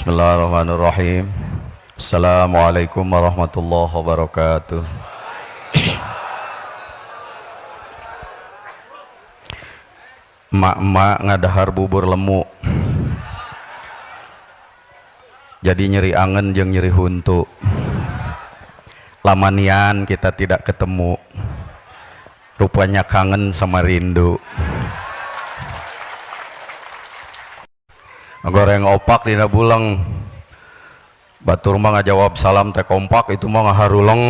Bismillahirrahmanirrahim. Assalamualaikum warahmatullahi wabarakatuh. Emak-emak ngadahar bubur lemu, jadi nyeri angen jeung nyeri huntu. Lamanian kita tidak ketemu, rupanya kangen sama rindu. Goreng opak dina bulang, batur mah ngajawab salam teh kompak, itu mah ngaharuleng.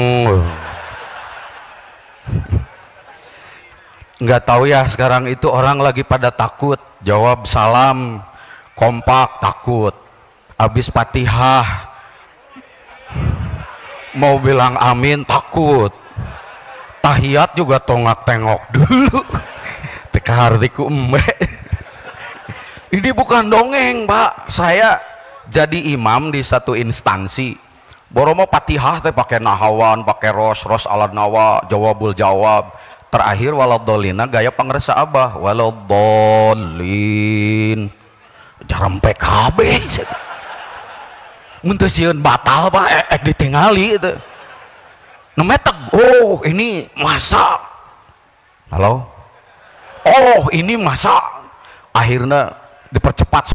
Nggak tahu ya, sekarang itu orang lagi pada takut jawab salam kompak, takut habis Fatihah mau bilang amin takut, tahiyat juga tongak tengok dulu teka hartiku embe. Ini bukan dongeng, Pak. Saya jadi imam di satu instansi. Boromo Fatihah teh pakai nahawan, pakai ros ala nawa, jawabul jawab. Terakhir waladolina gaya pangresa abah, waladolin. Jarang PKB. Mun teu sieun batal, Pak, ditingali itu. Nemeteg. Oh, ini masa. Halo? Oh, ini masa. Akhirnya dipercepat.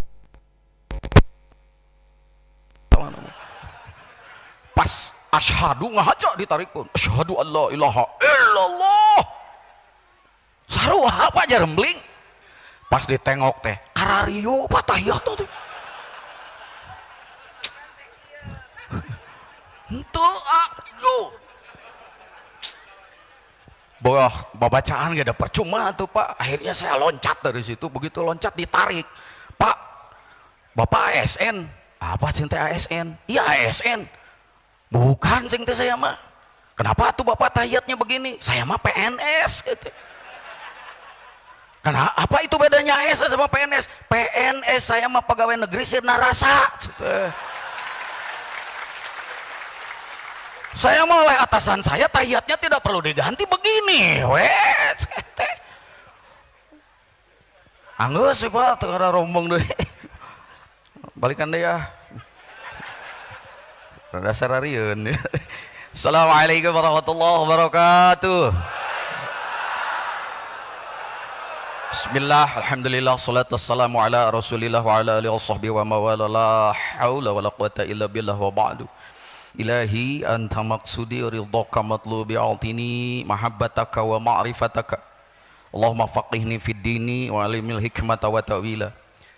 Pas asyhadu ngahaja ditarikun, asyhadu alla ilaha illallah, sarua apa aja rembling. Pas ditengok teh karariu patahiyat tuh itu bacaan gak ada percuma tuh, Pak. Akhirnya saya loncat dari situ. Begitu loncat ditarik, Pak, Bapak ASN. Apa cinta ASN? Iya ASN. Bukan cinta saya mah. Kenapa tuh Bapak tahiyatnya begini? Saya mah PNS gitu. Karena apa itu bedanya ASN sama PNS? PNS saya mah pegawai negeri sirna rasa gitu. Saya mau oleh atasan saya tahiyatnya tidak perlu diganti begini, wes. Anggus sih Pak, tengah rombong deh. Balikan deh ya. Rada sarariun. Assalamualaikum warahmatullahi wabarakatuh. Bismillah, alhamdulillah, salatu wassalamu ala rasulillah wa ala alihi wasahbihi wa mawala, la hawla wa la quwata illa billah wa ba'du. Ilahi anta maqsudi ridhaka matlubi altini mahabbataka wa ma'rifataka. Allahumma faqihni fid dini wa alimil hikmata wa ta'wila.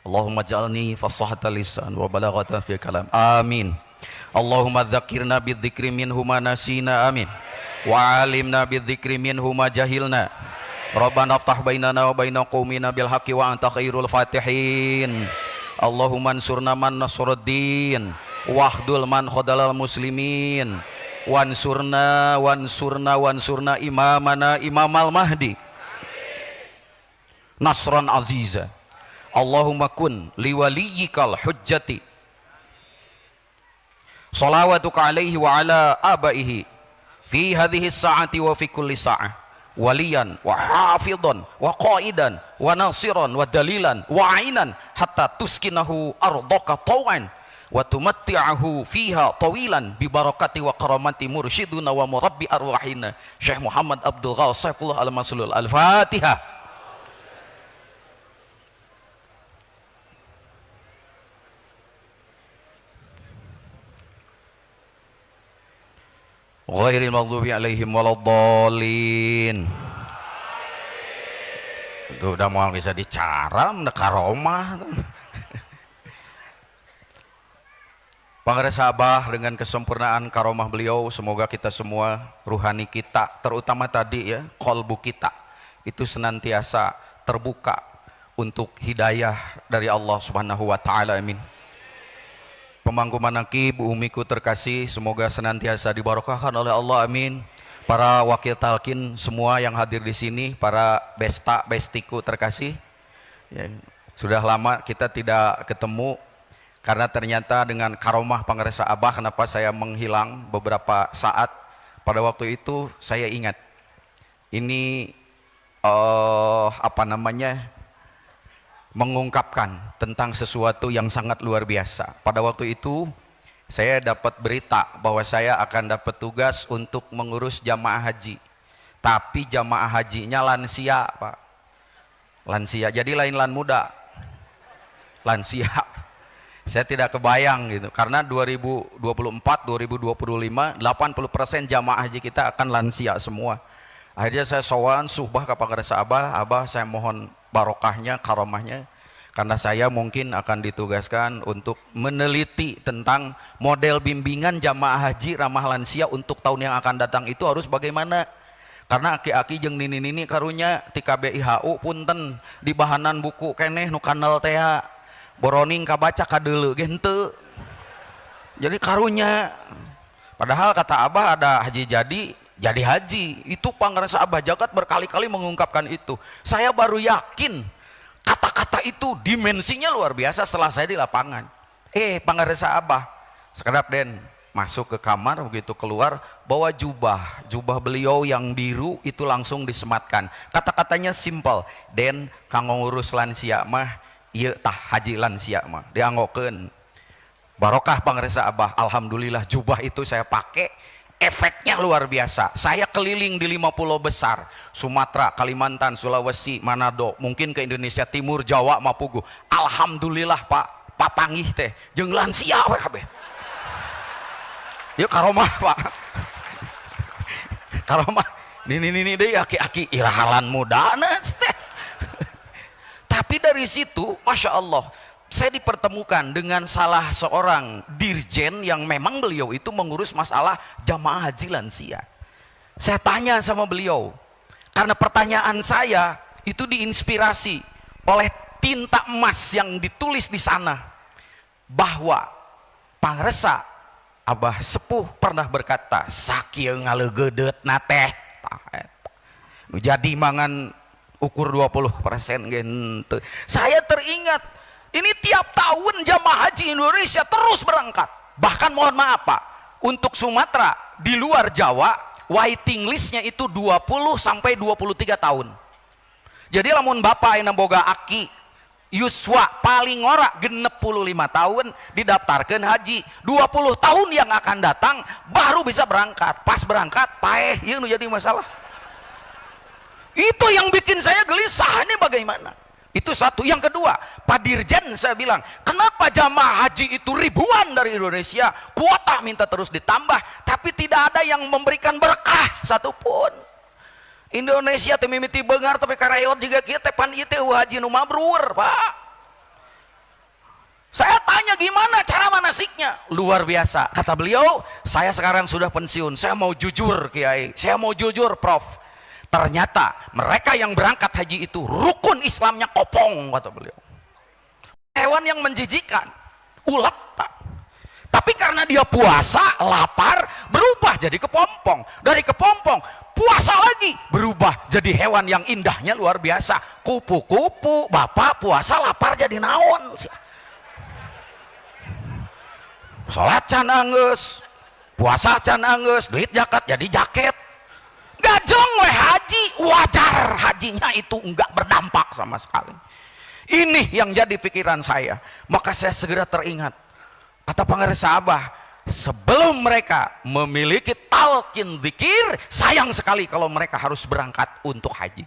Allahumma ja'alni fasahata lisan wa balaghatan fi kalam. Amin. Allahumma dzakirna bidzikri minhu ma nasina. Amin. Wa alimna bidzikri minhu ma jahilna. Rabbana aftah bainana wa baina qaumina bil haqqi wa anta khairul fatihin. Allahumma ansurna man nasruddin. Wahdul man khodalal muslimin, wansurna imamana imamal mahdi nasran aziza. Allahumma kun liwaliyikal hujjati salawatuka alaihi wa ala abaihi fi hadhihi sa'ati wa fi kulli sa'ah waliyan wa hafidhan wa qaidan wa nasiran wa dalilan wa ainan hatta tuskinahu ardaka tawan wa tumatti'ahu fiha tawilan bi barakati wa karamati mursyiduna wa murabbi arwahina Syekh Muhammad Abdul Ghawwas Saifullah Al-Maslul. Al-Fatihah. Ghairil maghdubi alaihim waladdallin. Itu udah mau bisa dicaram da karomah. Pangresa Abah dengan kesempurnaan karomah beliau, semoga kita semua, ruhani kita, terutama tadi ya, kolbu kita itu senantiasa terbuka untuk hidayah dari Allah Subhanahu wa taala. Amin. Pemangku manaqib umiku terkasih, semoga senantiasa dibarokahkan oleh Allah. Amin. Para wakil talqin semua yang hadir di sini, para besta bestiku terkasih, ya, sudah lama kita tidak ketemu. Karena ternyata dengan karomah Pangresa Abah, kenapa saya menghilang beberapa saat. Pada waktu itu saya ingat, ini mengungkapkan tentang sesuatu yang sangat luar biasa. Pada waktu itu saya dapat berita bahwa saya akan dapat tugas untuk mengurus jamaah haji. Tapi jamaah hajinya lansia, Pak. Lansia, jadi lain lan muda. Lansia. Saya tidak kebayang gitu, karena 2024, 2025, 80% jamaah haji kita akan lansia semua. Akhirnya saya sowan suhbah kepada Abah, saya mohon barokahnya, karomahnya, karena saya mungkin akan ditugaskan untuk meneliti tentang model bimbingan jamaah haji ramah lansia untuk tahun yang akan datang itu harus bagaimana. Karena aki-aki jeung nini-nini karunya ti KBIHU punten di bahanan buku keneh nu kanal teh boroning kabaca kadeuleu ge henteu. Jadi karunya padahal kata Abah ada haji jadi haji. Itu pangaresa Abah Jagat berkali-kali mengungkapkan itu. Saya baru yakin kata-kata itu dimensinya luar biasa setelah saya di lapangan. Pangaresa Abah sekedap den masuk ke kamar, begitu keluar bawa jubah beliau yang biru itu langsung disematkan. Kata-katanya simple, den kanggo ngurus lansia mah ieu tah haji lansia mah dianggokeun. Barokah pangaresa Abah, alhamdulillah jubah itu saya pakai, efeknya luar biasa. Saya keliling di 5 pulau besar, Sumatera, Kalimantan, Sulawesi, Manado, mungkin ke Indonesia Timur, Jawa, Mapugu. Alhamdulillah Pak, papangih teh jeung lansia we kabeh. Yuk karomah Pak. Karomah ini deh aki-aki irahalan muda teh. Tapi dari situ Masya Allah saya dipertemukan dengan salah seorang dirjen yang memang beliau itu mengurus masalah jamaah haji lansia. Saya tanya sama beliau karena pertanyaan saya itu diinspirasi oleh tinta emas yang ditulis di sana bahwa pangresa Abah Sepuh pernah berkata sakieu ngaleugeudeut na teh nu jadi mangan ukur 20% gitu. Saya teringat ini tiap tahun jamaah haji Indonesia terus berangkat. Bahkan mohon maaf Pak, untuk Sumatera di luar Jawa waiting listnya itu 20 sampai 23 tahun. Jadi lamun bapak yang boga aki yuswa paling ora 65 tahun didaftarkan haji, 20 tahun yang akan datang baru bisa berangkat. Pas berangkat paeh ieu nu jadi masalah. Itu yang bikin saya gelisah, ini bagaimana? Itu satu. Yang kedua, Pak Dirjen saya bilang, kenapa jamaah haji itu ribuan dari Indonesia, kuota minta terus ditambah, tapi tidak ada yang memberikan berkah satupun. Indonesia teh mimiti beungar tapi karayot juga kieu teh pan ieu teh haji nu mabrur, Pak. Saya tanya gimana cara manasiknya? Luar biasa. Kata beliau, saya sekarang sudah pensiun, saya mau jujur Kiai, saya mau jujur Prof. Ternyata mereka yang berangkat haji itu rukun Islamnya kopong, kata beliau. Hewan yang menjijikan, ulat Pak. Tapi karena dia puasa, lapar, berubah jadi kepompong. Dari kepompong, puasa lagi, berubah jadi hewan yang indahnya luar biasa. Kupu-kupu, bapak puasa lapar jadi naon. Sholat can anggeus, puasa can anggeus, duit zakat jadi jaket. Gajong weh haji, wajar hajinya itu enggak berdampak sama sekali. Ini yang jadi pikiran saya. Maka saya segera teringat kata pangaresa Abah, sebelum mereka memiliki talqin zikir, sayang sekali kalau mereka harus berangkat untuk haji.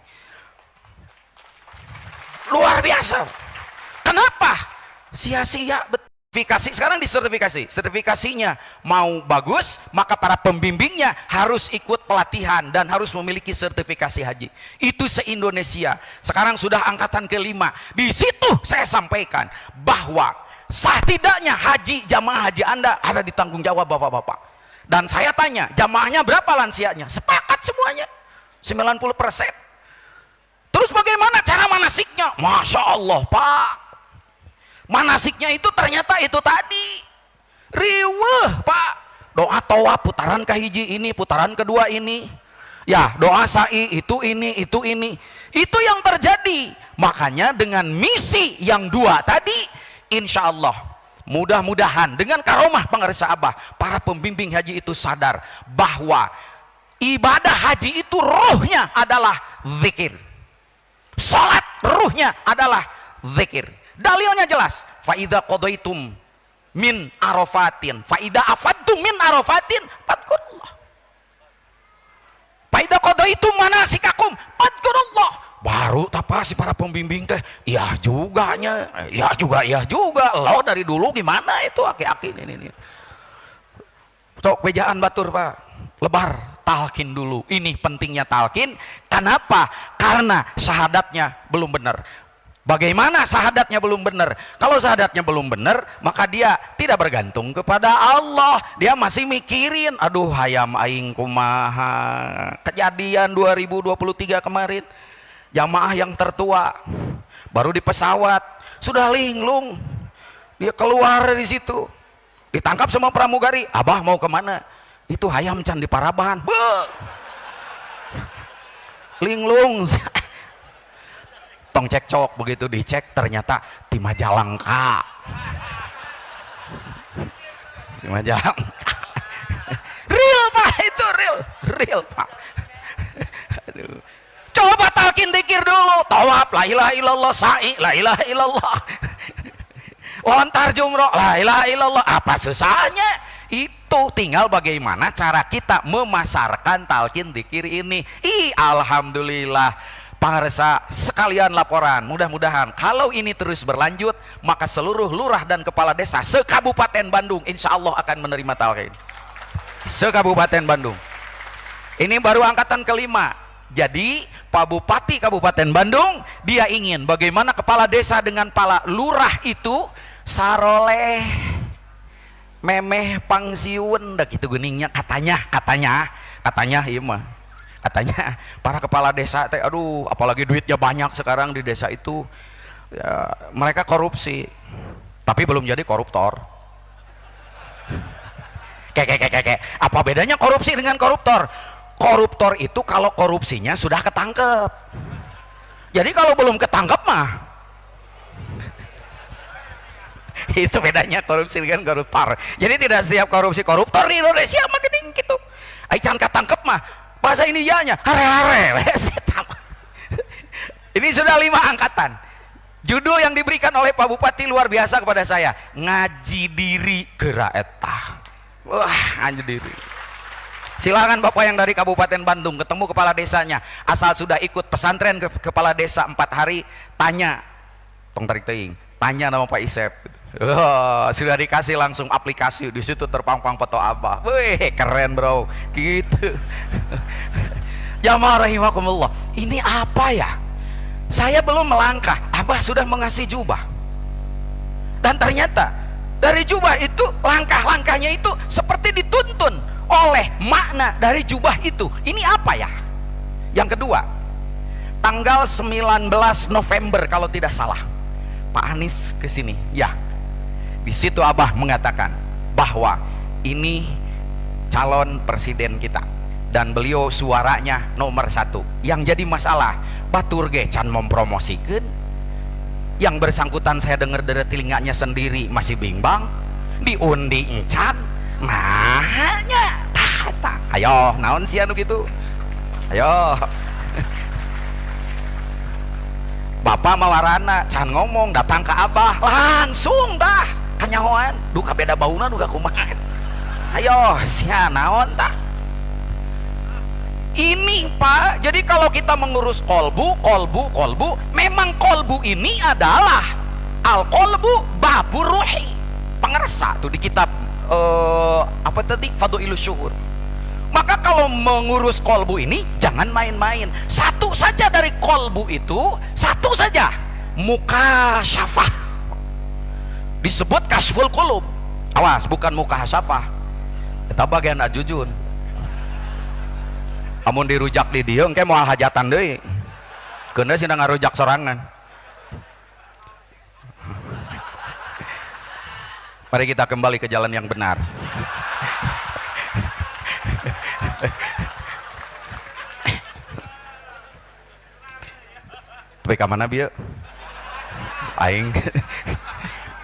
Luar biasa. Kenapa? Sia-sia sertifikasi. Sekarang disertifikasi, sertifikasinya mau bagus, maka para pembimbingnya harus ikut pelatihan dan harus memiliki sertifikasi haji. Itu se-Indonesia. Sekarang sudah angkatan kelima. Di situ saya sampaikan bahwa sah tidaknya haji jamaah haji Anda ada di tanggung jawab bapak-bapak. Dan saya tanya, jamaahnya berapa lansianya? Sepakat semuanya 90%. Terus bagaimana cara manasiknya? Masya Allah Pak, manasiknya itu ternyata itu tadi riweuh Pak. Doa toa putaran kahiji ini, putaran kedua ini, ya doa sa'i itu ini, itu yang terjadi. Makanya dengan misi yang dua tadi, insya Allah mudah-mudahan dengan karomah pangaresa Abah, para pembimbing haji itu sadar bahwa ibadah haji itu ruhnya adalah zikir, salat ruhnya adalah zikir. Dalilnya jelas. Fa idza qadaitum min arafatin, fa idza afadtum min arafatin fadhkurullah. Fa idza qadaitum manasikakum fadhkurullah. Baru apa si para pembimbing teh? Iya juga nya, iya juga. Lo dari dulu gimana itu aki-aki ini. Sok bejaan batur Pak. Lebar talkin dulu. Ini pentingnya talkin. Kenapa? Karena syahadatnya belum benar. Bagaimana syahadatnya belum benar? Kalau syahadatnya belum benar, maka dia tidak bergantung kepada Allah. Dia masih mikirin, aduh hayam aing kumaha. Kejadian 2023 kemarin, jamaah yang tertua baru di pesawat sudah linglung, dia keluar dari situ, ditangkap sama pramugari. Abah mau kemana? Itu hayam can di Parabahan. Linglung. Tong cekcok, begitu dicek ternyata di Majalengka. Di Majalengka. Real Pak, itu real Pak. Aduh. Coba talkin dikir dulu, tawaf la ilaha illallah, sa'i la ilaha illallah, lontar jumroh la ilaha illallah. Apa susahnya? Itu tinggal bagaimana cara kita memasarkan talkin dikir ini. Alhamdulillah pangresa sekalian laporan, mudah-mudahan kalau ini terus berlanjut, maka seluruh lurah dan kepala desa se-Kabupaten Bandung insya Allah akan menerima talkin. Se-Kabupaten Bandung. Ini baru angkatan kelima. Jadi Pak Bupati Kabupaten Bandung dia ingin bagaimana kepala desa dengan kepala lurah itu saroleh memeh pangsiun dah gitu geningnya, katanya iya mah, katanya para kepala desa teh aduh apalagi duitnya banyak sekarang di desa itu ya, mereka korupsi tapi belum jadi koruptor. Apa bedanya korupsi dengan koruptor? Koruptor itu kalau korupsinya sudah ketangkep. Jadi kalau belum ketangkep mah itu bedanya korupsi dengan koruptor. Jadi tidak setiap korupsi koruptor di Indonesia mah geuning gitu. Ai can ketangkep mah bahasa Indianya hare-hare. Ini sudah 5 angkatan. Judul yang diberikan oleh Pak Bupati luar biasa kepada saya, ngaji diri geura eta. Wah, ngaji diri. Silakan Bapak yang dari Kabupaten Bandung ketemu kepala desanya, asal sudah ikut pesantren ke kepala desa 4 hari, tanya tong tarik teing, tanya nama Pak Isep. Sudah dikasih langsung aplikasi, di situ terpampang foto Abah. Wih, keren bro, gitu. Jamaah rahimakumullah, ini apa ya? Saya belum melangkah, Abah sudah mengasih jubah. Dan ternyata dari jubah itu, langkah-langkahnya itu seperti dituntun oleh makna dari jubah itu. Ini apa ya? Yang kedua, tanggal 19 November kalau tidak salah, Pak Anies kesini. Ya, di situ Abah mengatakan bahwa ini calon presiden kita dan beliau suaranya nomor 1. Yang jadi masalah, batur ge can mempromosikan. Yang bersangkutan saya dengar dari telinganya sendiri masih bimbang, diundi encan. Mahnya tata. Ayo naon sih anu gitu. Ayo. Bapak mawarana can ngomong datang ke Abah langsung dah kanyahoan duka beda bauna duka kumaha. Ayo sia naon tah. Ini Pak, jadi kalau kita mengurus kolbu, memang kolbu ini adalah al-kolbu babur ruhi. Pengersa tuh di kitab apa tadi Fadhilus Syuhur. Maka kalau mengurus kolbu ini jangan main-main. Satu saja dari kolbu itu, satu saja mukasyafah, disebut kasful qulub. Awas, bukan mukasyafah, kita bagian ajujun. Amun dirujak di dieu engke moal hajatan deui, keunda sih ngarujak sorangan. Mari kita kembali ke jalan yang benar. Tapi ka mana bieu? Aing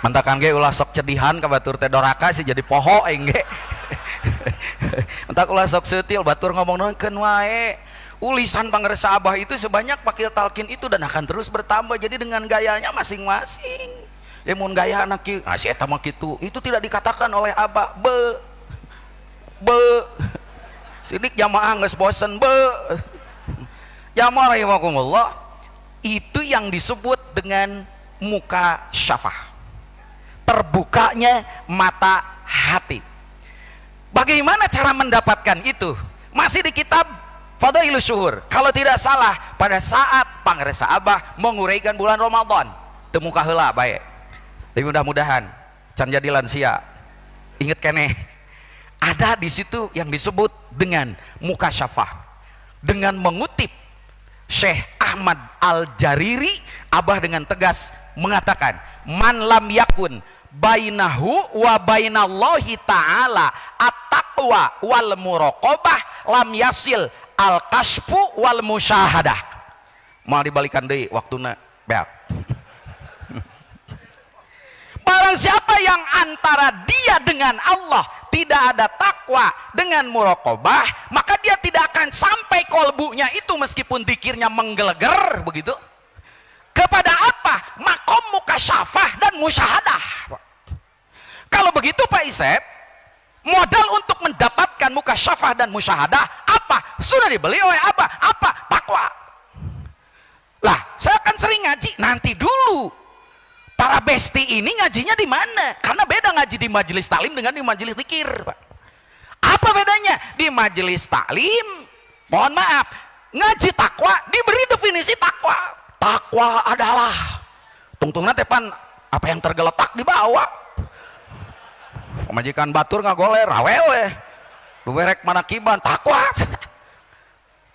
mentakan ge ulah sok cedihan ka batur teh doraka sih jadi poho aing ge. Entak ulah sok seutil batur ngomong nonkeun wae. Ulisan pangresa Abah itu sebanyak pakil talkin itu dan akan terus bertambah, jadi dengan gayanya masing-masing. Mun gaya anak si eta mah kitu, itu tidak dikatakan oleh Abah be sidik jamaah geus bosen be jamaah rahimakumullah. Itu yang disebut dengan muka syafah, terbukanya mata hati. Bagaimana cara mendapatkan itu? Masih di kitab Fadailus Syuhur, kalau tidak salah pada saat pangresa Abah menguraikan bulan Ramadan. Temuka heula bae. Tapi mudah-mudahan can jadi lansia. Ingat keneh, ada di situ yang disebut dengan muka syafah. Dengan mengutip Syekh Ahmad Al-Jariri, Abah dengan tegas mengatakan, man lam yakun bainahu wa bainallahi ta'ala at-taqwa wal muraqabah lam yasil al-kashfu wal musyahadah. Mau dibalikan deui waktuna beak. Barang siapa yang antara dia dengan Allah tidak ada takwa dengan muraqabah, maka dia tidak akan sampai kolbunya itu meskipun zikirnya menggeleger begitu. Kepada apa? Makom mukasyafah dan musyahadah. Kalau begitu Pak Isep, modal untuk mendapatkan mukasyafah dan musyahadah apa? Sudah dibeli oleh apa? Apa? Takwa. Lah, saya akan sering ngaji, nanti dulu. Para besti ini ngajinya di mana? Karena beda ngaji di majelis taklim dengan di majelis zikir, Pak. Apa bedanya? Di majelis taklim, mohon maaf, ngaji takwa diberi definisi takwa. Takwa adalah tungtungna tepan apa yang tergeletak di bawah. Pemajikan batur ngagoler, awewe. Luwerek manakiban, takwa.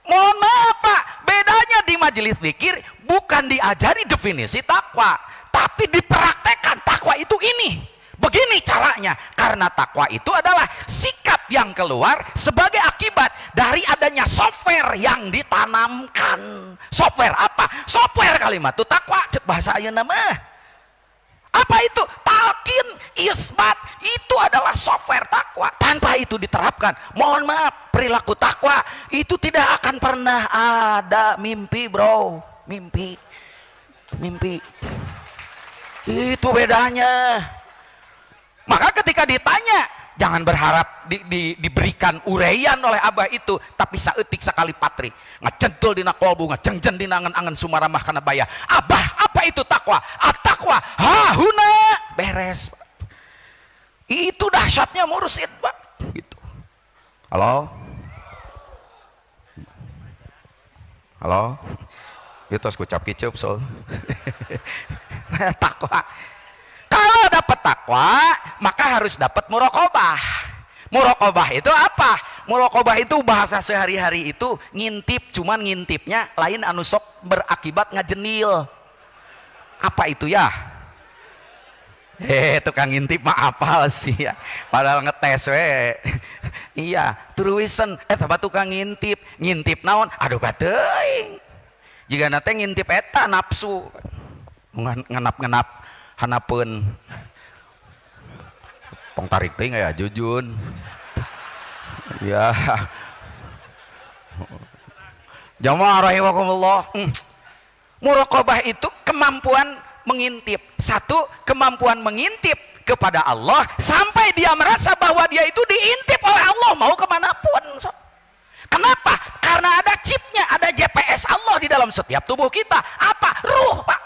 Mohon maaf Pak, bedanya di majelis zikir bukan diajari definisi takwa, tapi dipraktekkan. Takwa itu ini, begini caranya. Karena takwa itu adalah sikap yang keluar sebagai akibat dari adanya software yang ditanamkan. Software apa? Software kalimat itu takwa, bahasa ayeuna mah. Apa itu? Talqin, isbat, itu adalah software takwa. Tanpa itu diterapkan, mohon maaf, perilaku takwa itu tidak akan pernah ada. Mimpi bro, mimpi itu bedanya. Maka ketika ditanya, jangan berharap diberikan uraian oleh Abah itu, tapi saeutik sakali patri ngacentul dina kolbu, ngacengjen dina angan-angan sumaramah kana baya. Abah, apa itu takwa? At-takwa hahuna, beres. Itu dahsyatnya mursyid, Pak. Gitu. Halo? Halo? Itu harus kucap kicep soal. Takwa. Kalau dapat takwa, maka harus dapat muraqabah. Muraqabah itu apa? Muraqabah itu bahasa sehari-hari itu ngintip, cuman ngintipnya lain anu sok berakibat ngajenil. Apa itu ya? Tukang ngintip mah apal sih ya. Padahal ngetes we. Iya, turuisen eta tukang ngintip. Ngintip naon? Aduh kateuing. Jika nate ngintip eta nafsu. Ngenap-ngenap hanapeun tong tarik teuing aya jujun ya. Jamaah rahimakumullah, muraqabah itu kemampuan mengintip. Satu, kemampuan mengintip kepada Allah sampai dia merasa bahwa dia itu diintip oleh Allah mau kemanapun. Kenapa? Karena ada chipnya, ada GPS Allah di dalam setiap tubuh kita. Apa? Ruh, Pak.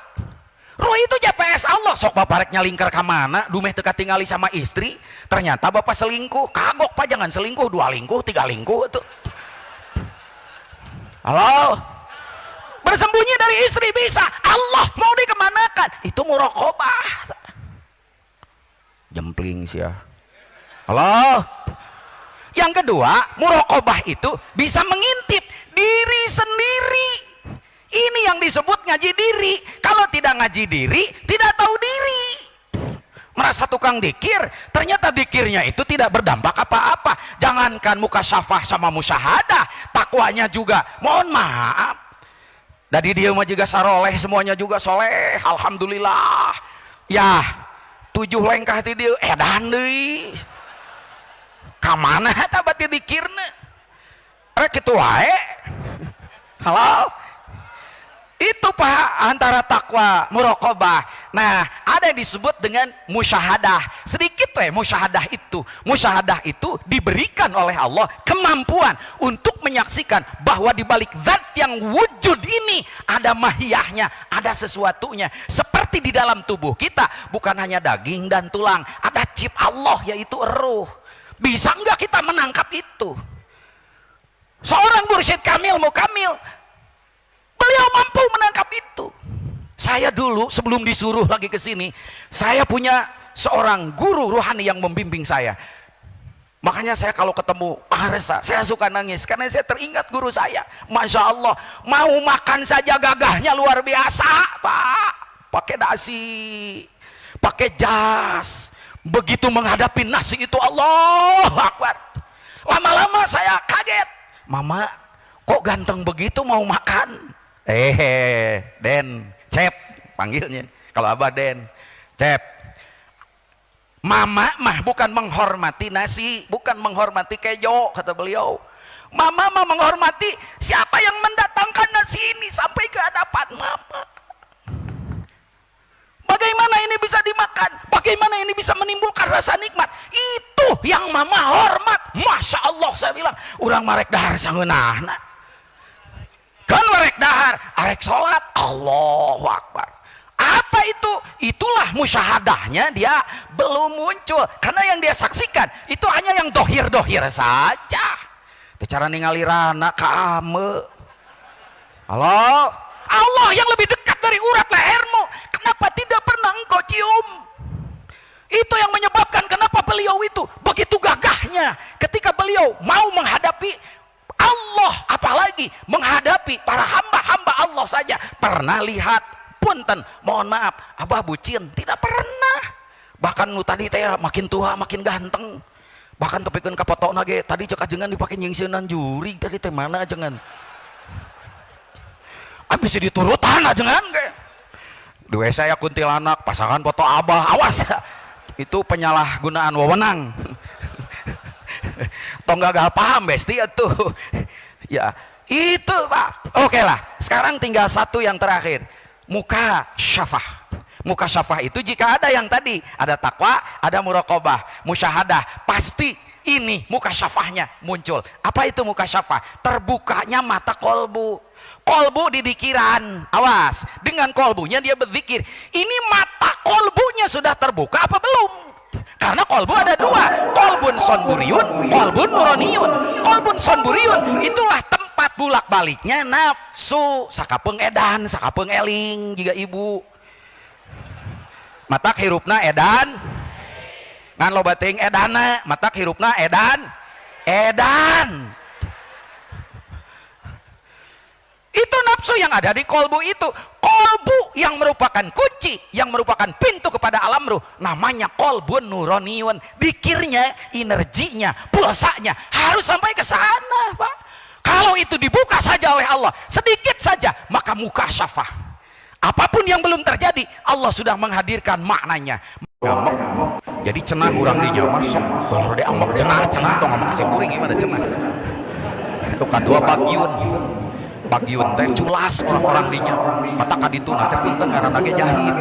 Ruh itu GPS Allah. Sok bapak rek nyalingker ke mana, dumeh teka tinggali sama istri, ternyata bapak selingkuh. Kagok Pak, jangan selingkuh, 2 lingkuh, 3 lingkuh tuh. Halo? Bersembunyi dari istri bisa, Allah mau dikemanakan? Itu muraqabah. Jempling sih ya. Halo? Yang kedua, muraqabah itu bisa mengintip diri sendiri. Ini yang disebut ngaji diri. Kalau tidak ngaji diri, tidak tahu diri. Merasa tukang dikir, ternyata dikirnya itu tidak berdampak apa-apa. Jangankan mukasyafah sama musyahadah, takwanya juga, mohon maaf. Dari dia mah juga saroleh, semuanya juga soleh, alhamdulillah. Ya, 7 lengkah ti dieu edan deui. Ka mana eta bati dikirna? Rek kitu wae. Halo? Itu Pak, antara takwa muraqabah. Nah, ada yang disebut dengan musyahadah. Sedikit musyahadah itu. Musyahadah itu diberikan oleh Allah kemampuan untuk menyaksikan bahwa di balik zat yang wujud ini ada mahiyahnya, ada sesuatunya. Seperti di dalam tubuh kita bukan hanya daging dan tulang, ada chip Allah yaitu ruh. Bisa enggak kita menangkap itu? Seorang mursyid kamil mukamil, beliau mampu menangkap itu. Saya dulu sebelum disuruh lagi ke sini, saya punya seorang guru rohani yang membimbing saya. Makanya saya kalau ketemu Pak Resa, saya suka nangis karena saya teringat guru saya. Masya Allah, mau makan saja gagahnya luar biasa, Pak. Pakai dasi, pakai jas. Begitu menghadapi nasi itu, Allah Akbar. Lama-lama saya kaget. Mama, kok ganteng begitu mau makan? Den, Cep panggilnya. Kalau Abah Den, Cep. Mama mah bukan menghormati nasi, bukan menghormati kejo, kata beliau. Mama mah menghormati siapa yang mendatangkan nasi ini sampai ke hadapan mama. Bagaimana ini bisa dimakan? Bagaimana ini bisa menimbulkan rasa nikmat? Itu yang mama hormat. Masya Allah, saya bilang, urang marek dahar sangeunahna. Kan marek dahar, arek sholat, Allahu Akbar. Apa itu? Itulah musyahadahnya dia belum muncul. Karena yang dia saksikan itu hanya yang dohir-dohir saja. Itu cara ningali rana ka ame. Halo? Allah yang lebih dekat dari urat lehermu. Kenapa tidak pernah engkau cium? Itu yang menyebabkan kenapa beliau itu begitu gagahnya ketika beliau mau menghadapi Allah, apalagi menghadapi para hamba-hamba Allah saja. Pernah lihat punten, mohon maaf, Abah bucin? Tidak pernah. Bahkan nu tadi teh makin tua makin ganteng. Bahkan tepikeun ka fotona ge tadi cek ajengan dipake nyingseunan juri tadi teh mana ajengan. Abis diturutan ajengan ge. Dua saya kuntilanak pasangan foto Abah, awas ya. Itu penyalahgunaan wewenang. Tong gagal paham besti itu. Ya, itu Pak. Oke lah, sekarang tinggal satu yang terakhir. Muka syafah. Muka syafah itu jika ada yang tadi, ada takwa, ada muraqabah, musyahadah, pasti ini muka syafahnya muncul. Apa itu muka syafah? Terbukanya mata kolbu. Kolbu di pikiran, awas, dengan kolbunya dia berzikir. Ini mata kolbunya sudah terbuka apa belum? Karena kolbu ada dua, kolbun sonburiun, kolbun nuroniyun. Kolbun sonburiun itulah tempat bulak baliknya nafsu, sakapeng edan, sakapeng eling juga ibu. Matak hirupna edan, ngan lo bating edana, matak hirupna edan, edan. Itu nafsu yang ada di kolbu itu. Kolbu yang merupakan kunci, yang merupakan pintu kepada alam ruh, namanya kolbun nuroniyun. Dikirnya, energinya, pulsanya harus sampai ke sana, Pak. Kalau itu dibuka saja oleh Allah sedikit saja, maka muka syafah. Apapun yang belum terjadi, Allah sudah menghadirkan maknanya. Ngamek, jadi cenah urang dinya masuk. Kalau dia amek cenah tong ngomong kasih kuring gimana cenah. Itu kadua bagiun. Bagiun teh culas orang-orang dinya. Mata kaditu teh punten ngaranna ge jahim.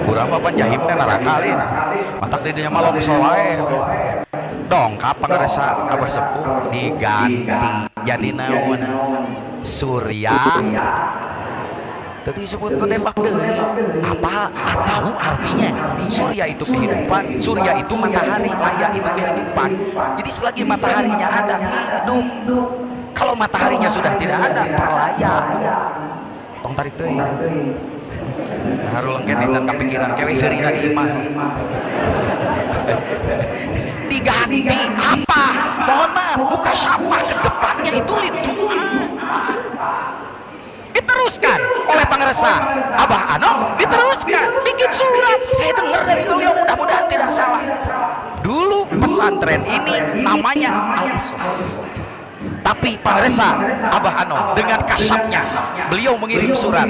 Urang mah pan jahim teh neraka lin. Mata di dinya mah longso wae. Dongkap pangaresa Abah Sepuh diganti jadi naon? Surya. Tadi disebut nembak deui. Apa atau artinya surya itu kehidupan, surya itu matahari, laya itu kehidupan. Jadi selagi mataharinya ada, hidup. Kalau mataharinya sudah tidak ada, perlaya. Tong tarik deui. Haru lengket dican kapikiran kewe seurina di imah. Diganti apa? Mohon maaf, buka syafah ke depannya itu lituan. Diteruskan oleh pangresa Abah Anom, diteruskan bikin surat. Saya dengar dari beliau, mudah-mudahan tidak salah. Dulu pesantren ini namanya Al-Islam, tapi pangresa Abah Anom dengan kasyafnya beliau mengirim surat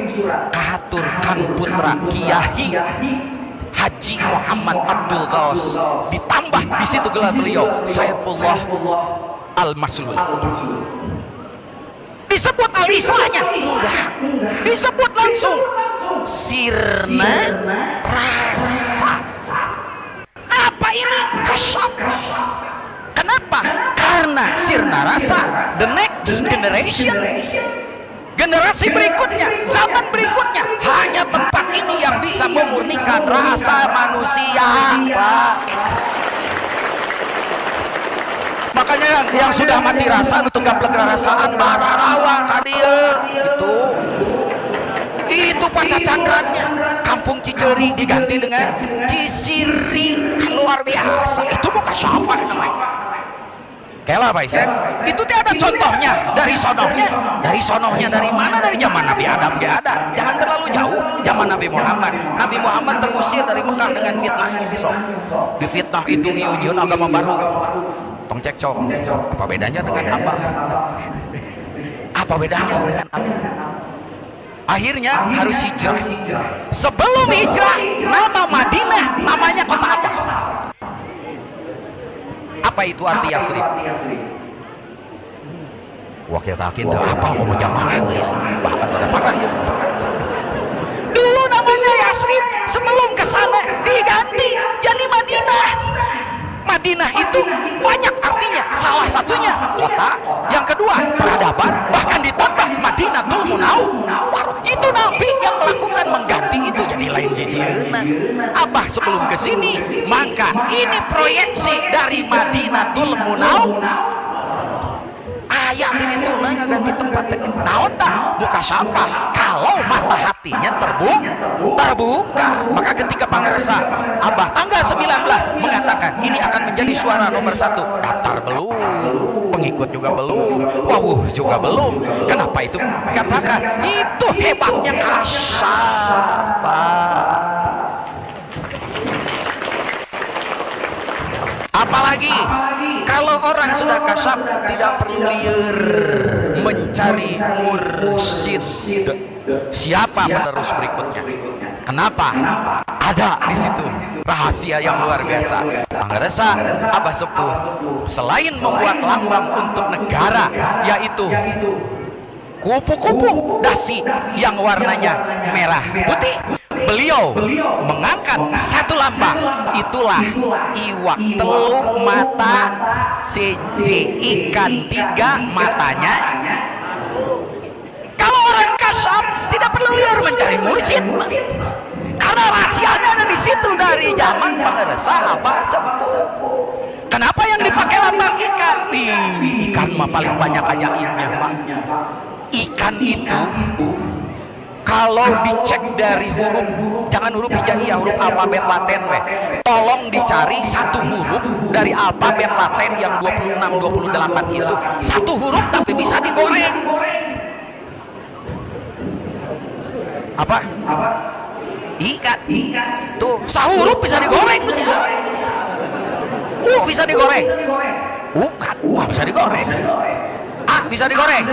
kahatur Kang Putra Kiai Haji Muhammad Abdul Ghaus, ditambah di situ gelar beliau Saifullah Al-Maslul. Disebut al-islahnya? Enggak. Disebut langsung sirna rasa. Apa ini? Kasyaf. Kenapa? Karena sirna rasa, the next generation, generasi berikutnya, zaman berikutnya, hanya tempat ini yang bisa memurnikan rasa manusia, Pak. Makanya yang sudah mati rasa itu gaplek rasaan bararawa kadia gitu. Itu pacacandrannya. Kampung Ciceri diganti dengan Cisiri. Luar biasa. Itu bukan syafah namanya. Kela Pak Isen, itu tidak ada contohnya dari sonohnya. Dari sonohnya dari mana? Dari zaman Nabi Adam dia ada. Jangan terlalu jauh. Zaman Nabi Muhammad. Nabi Muhammad terusir dari Mekah dengan fitnahnya. Di fitnah itu nyunyun agama baru. Tong cekcok. Apa bedanya dengan apa? Apa bedanya dengan apa? Akhirnya harus hijrah. Sebelum hijrah, nama Madinah namanya kota apa? Apa itu arti Yasrib? Wah kita yakin apa mau jamaah ya? Bahkan ada parah ya. Dulu namanya Yasrib, sebelum ke sana diganti jadi Madinah. Madinah itu banyak artinya. Salah satunya kota, yang kedua peradaban, bahkan ditambah Madinatul Munawwar. Itu Nabi yang melakukan mengganti itu jadi lain jijieuna. Abah sebelum ke sini, maka ini proyeksi dari Madinatul Munawwar. Ayat ini tuh ganti tempat naon tah buka syafa kalau mata hatinya terbuka. Maka ketika pangarsa Abah tanggal 19 mengatakan ini akan menjadi suara nomor 1, daftar belum, pengikut juga belum, wawuh juga belum. Kenapa itu? Katakan itu hebatnya kasyafa. Apalagi kalau orang sudah kasyaf tidak perlu liar mencari mursyid. Siapa penerus berikutnya? Kenapa? Ada di situ rahasia yang luar biasa. Pangarsa Abah Sepuh selain membuat lambang untuk negara, yaitu kupu-kupu dasi yang warnanya merah putih, beliau mengangkat satu lambang, itulah iwak telu mata seje ikan 3 matanya. Kalau orang kasyaf tidak perlu liar mencari mursyid, karena rahasianya ada di situ dari zaman pangarsa Abah Sepuh. Kenapa yang dipakai lambang ikan? Ikan mah paling banyak ajaibnya, Pak. Ikan itu kalau dicek dari huruf, jangan huruf hijaiyah, huruf alfabet Latin tolong dicari satu huruf dari alfabet Latin yang 26 28 itu, satu huruf tapi bisa digoreng. Apa? Ikan. Tuh, sahuruf bisa digoreng bisa. Bisa digoreng. Bukan, bisa digoreng. Bisa digoreng.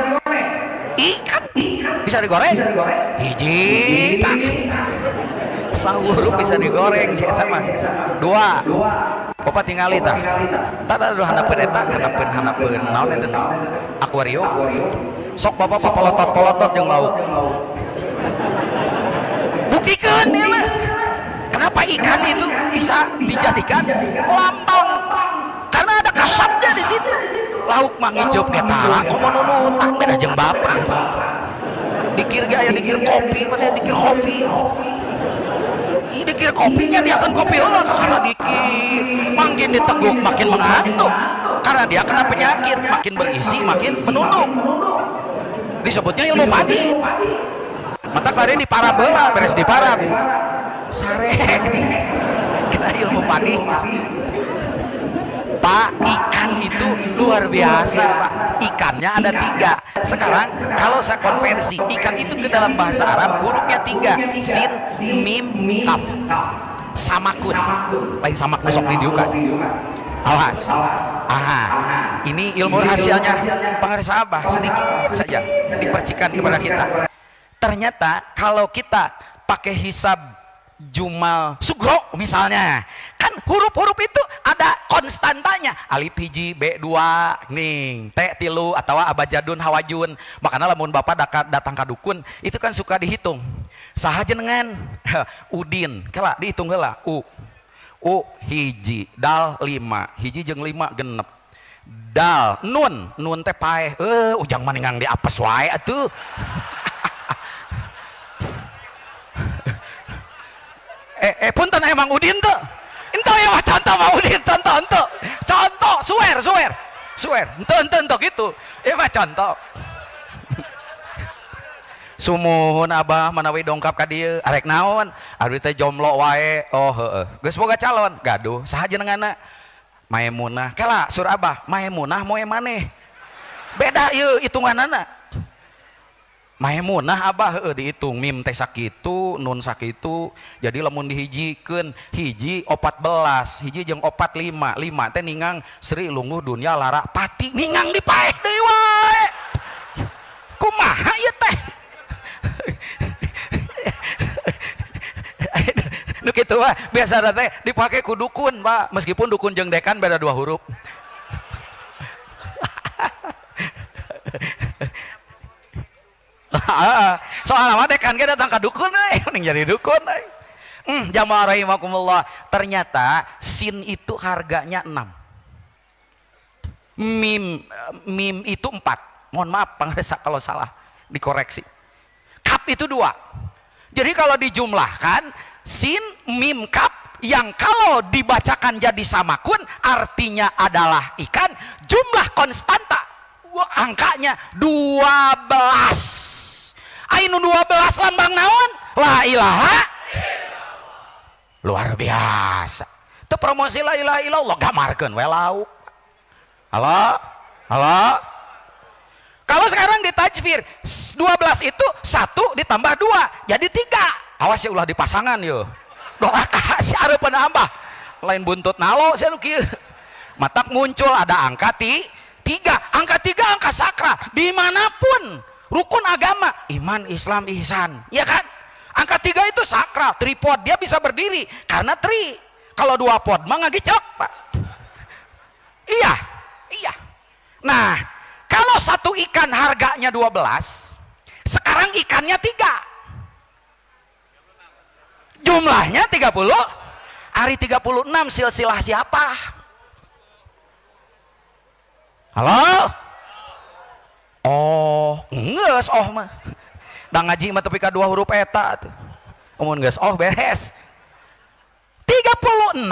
Ikan bisa digoreng. Hiji tak. Sahuruf bisa digoreng eta Mas. 2. Bapak tinggali tah. Tah hanapeun eta, hanapeun naon eta teh? Akuarium. Sok Bapak papolotot-polotot jeung lauk. Buktikan ya mah. Kenapa ikan itu bisa dijadikan lambang? Karena ada kasabnya di situ. Lauk mang hijau ketara, komo nunutan beda jeung bapak. Dikir ge aya dikir kopi, mana dikir kopi. Ih dikir kopinya dia kan kopi heula karena dikir. Makin diteguk makin mengantuk. Karena dia kena penyakit, makin berisi makin menunduk. Disebutnya ilmu padi. Mata tadi di parab heula, beres di parab. Sare. Kena ilmu padi. Pak, ikan itu luar biasa Pak. Ikannya ada 3. Sekarang kalau saya konversi ikan itu ke dalam bahasa Arab hurufnya 3, sin, mim, kaf. Samakun. Lain samak besok di diukan. Awas. Ini ilmu rahasianya pangarsa Abah sedikit saja dipercikan kepada kita. Ternyata kalau kita pakai hisab Jumal Sugro misalnya, kan kan huruf-huruf itu ada konstantanya, alif hiji B2 ning T tilu atau abajadun hawajun. Makanya lamun bapak datang ke dukun itu kan suka dihitung saha jenengan udin kela dihitung heula u hiji dal 5 hiji jeung 5 genep dal nun teh paeh ujang maningang di apes wae atuh. Punten emang udin tuh ente ya mah contoh mah udin contoh swear ente gitu ya mah contoh. Sumuhun abah manawi dongkap ka dieu arek naon abdi teh jomblo wae oh heueuh geus boga calon gaduh saha jenenganna Maemunah kela sur abah Maemunah moe maneh beda ieu hitunganana. Maemunah abah dihitung mim teh sakitu nun sakitu jadi lamun dihijikeun hiji 14 hiji jeung 45 5 teh ningang Sri Lungguh Dunia Lara Pati ningang dipaeh deui wae kumaha ieu teh. Nu kitu mah biasa teh dipake ku dukun Pak meskipun dukun jeung dekan beda 2 huruf. Soal apa dekan kita datang ke dukun ning jadi dukun jamaah rahimakumullah. Ternyata sin itu harganya 6, mim itu 4. Mohon maaf pangresa kalau salah dikoreksi. Kap itu 2. Jadi kalau dijumlahkan sin mim kap yang kalau dibacakan jadi samakun artinya adalah ikan, jumlah konstanta angkanya 12. Ainu 12 lambang naon? La ilaha luar biasa. Itu promosi la ilaha illallah gamarkeun we lauk. Halo? Kalau sekarang ditajfir 12 itu 1 ditambah 2 jadi 3. Awas ya ulah dipasangan yo. Doa kasih areupeun abah. Lain buntut nalo sia nu kieu. Matak muncul ada angka 3. Angka 3 angka sakral dimanapun rukun agama iman Islam ihsan ya kan. Angka 3 itu sakral tripod dia bisa berdiri karena tri. Kalau 2 pod mah ngagicok Pak. Iya. Nah kalau 1 ikan harganya 12 sekarang ikannya 3 jumlahnya 30 hari 36 silsilah siapa? Halo? Oh geus oh mah da ngaji mah tepi ka 2 huruf eta tuh mun geus oh beres. 36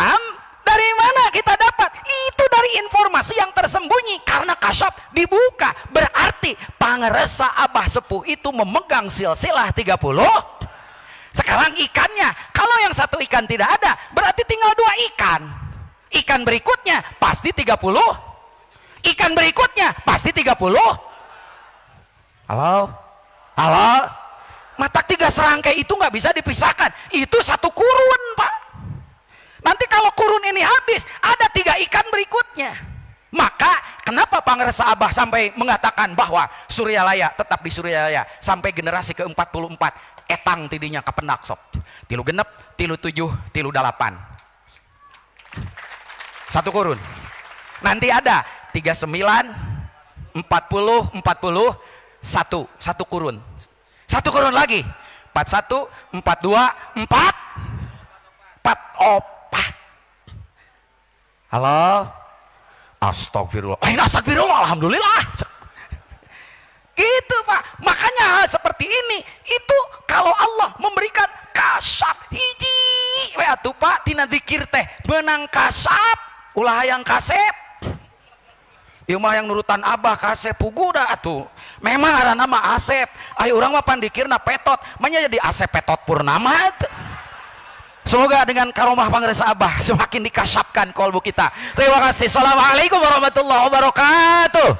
dari mana kita dapat? Itu dari informasi yang tersembunyi karena kasyaf dibuka. Berarti pangresa abah sepuh itu memegang silsilah 30. Sekarang ikannya kalau yang 1 ikan tidak ada berarti tinggal 2 ikan. Ikan berikutnya pasti 30. Ikan berikutnya pasti 30. Halo? Mata 3 serangkai itu nggak bisa dipisahkan. Itu 1 kurun Pak. Nanti kalau kurun ini habis ada 3 ikan berikutnya. Maka kenapa pangresa abah sampai mengatakan bahwa Suryalaya tetap di Suryalaya sampai generasi ke-44 etang tidinya kapendak sok 3 genep 3 7 3 8 1 kurun. Nanti ada 39 40 satu kurun lagi 41 42 4. Halo? Astagfirullah. Astagfirullah alhamdulillah gitu Pak. Makanya seperti ini itu kalau Allah memberikan kasyaf hiji atuh Pak tina zikir teh benang kasyaf ulah hayang kasep. Ieu mah yang nurutan abah kasep pugu dah atuh. Memang ada nama Asep. Ayo urang mah pandikirna Petot. Manya jadi Asep Petot Purnama. Semoga dengan karomah pangresa abah semakin dikasyapkan kolbu kita. Terima kasih. Assalamualaikum warahmatullahi wabarakatuh.